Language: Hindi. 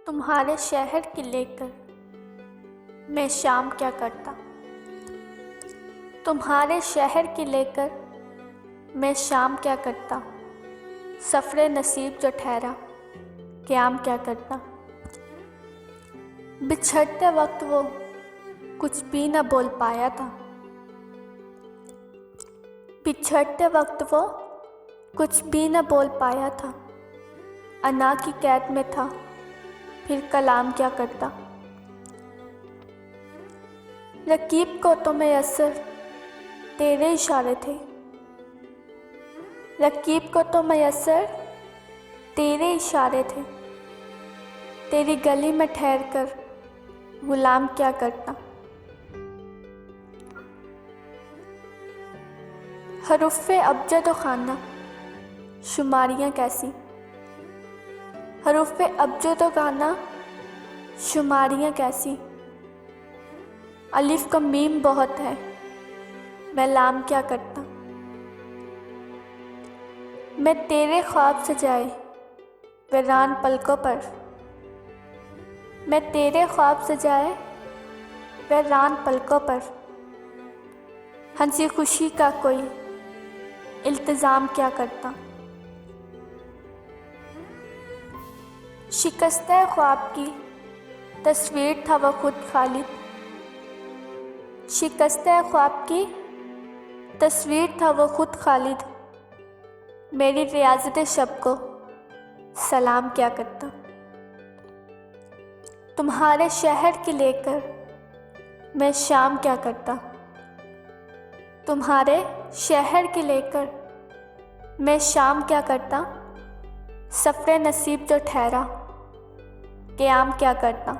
तुम्हारे शहर के लेकर मैं शाम क्या करता। तुम्हारे शहर के लेकर मैं शाम क्या करता। सफ़रे नसीब जो ठहरा क़याम क्या करता। बिछड़ते वक्त वो कुछ भी न बोल पाया था। बिछड़ते वक्त वो कुछ भी न बोल पाया था। अना की कैद में था फिर कलाम क्या करता। रकीब को तो मैसर तेरे इशारे थे। रकीब को तो मैसर तेरे इशारे थे। तेरी गली में ठहर कर गुलाम क्या करता। हरूफ़े अबजद खाना शुमारियाँ कैसी। हरूफ़े अबजद खाना शुमारियाँ कैसी। अलिफ का मीम बहुत है मैं लाम क्या करता। मैं तेरे ख्वाब सजाए वीरान पलकों पर। मैं तेरे ख्वाब सजाए वीरान पलकों पर। हंसी खुशी का कोई इल्तिज़ाम क्या करता। शिकस्ते ख्वाब की तस्वीर था वह खुद खालिद। शिकस्ते ख्वाब की तस्वीर था वह खुद खालिद। मेरी रियाज़त शब को सलाम क्या करता। तुम्हारे शहर के लेकर मैं शाम क्या करता। तुम्हारे शहर के लेकर मैं शाम क्या करता। सफ़रे नसीब जो ठहरा क़याम क्या करता।